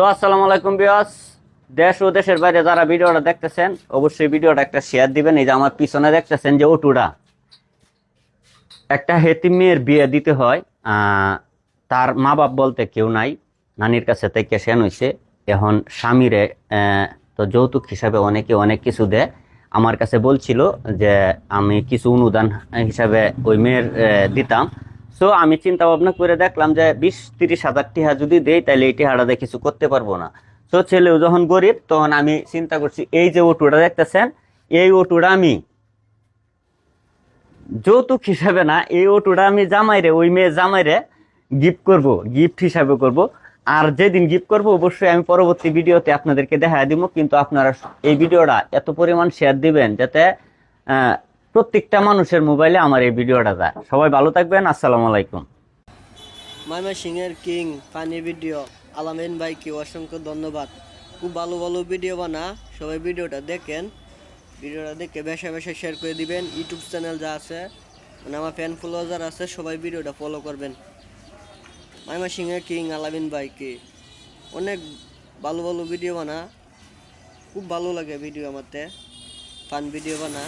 আসসালামু আলাইকুম বিয়াস। দেশ ও দেশের বাইরে যারা ভিডিওটা দেখতেছেন অবশ্যই ভিডিওটা একটা শেয়ার দিবেন। এই যে আমার পিছনে দেখতেছেন যে ওটুডা, একটা হেতিম মেয়ের বিয়ে দিতে হয়। তার মা বাপ বলতে কেউ নাই, নানির কাছে থেকে সেন হয়েছে। এখন স্বামীরে তো যৌতুক হিসাবে অনেকে অনেক কিছু দেয়। আমার কাছে বলছিল যে আমি কিছু অনুদান হিসাবে ওই মেয়ের দিতাম। সো আমি চিন্তা ভাবনা করে দেখলাম যে 20-30 হাজার টিহা যদি দেই তাহলে এই টিহাটা দিয়ে কিছু করতে পারবো না। তো ছেলেও যখন গরিব তখন আমি চিন্তা করছি এই যে ওটুটা দেখতেছেন, এই ওটুটা আমি যৌতুক হিসাবে না, এই অটোটা আমি জামাইরে, ওই মেয়ে জামাইরে গিফট করব, গিফট হিসাবে করব। আর যেদিন গিফট করব অবশ্যই আমি পরবর্তী ভিডিওতে আপনাদেরকে দেখা দিব। কিন্তু আপনারা এই ভিডিওটা এত পরিমাণ শেয়ার দিবেন যাতে প্রত্যেকটা মানুষের মোবাইলে আমার এই ভিডিওটা যায়। সবাই ভালো থাকবেন, আসসালামু আলাইকুম। ময়মনসিংহের কিং ফানি ভিডিও আলামিন ভাইকে অসংখ্য ধন্যবাদ। খুব ভালো ভালো ভিডিও বানা, সবাই ভিডিওটা দেখেন। ভিডিওটা দেখে বেশা বেশা শেয়ার করে দিবেন। ইউটিউব চ্যানেল যা আছে, মানে আমার ফ্যান ফলোয়ার যারা আছে সবাই ভিডিওটা ফলো করবেন। ময়মনসিংহের কিং আলামিন ভাইকে অনেক ভালো ভালো ভিডিও বানা, খুব ভালো লাগে ভিডিও আমাতে, ফান ভিডিও বানা।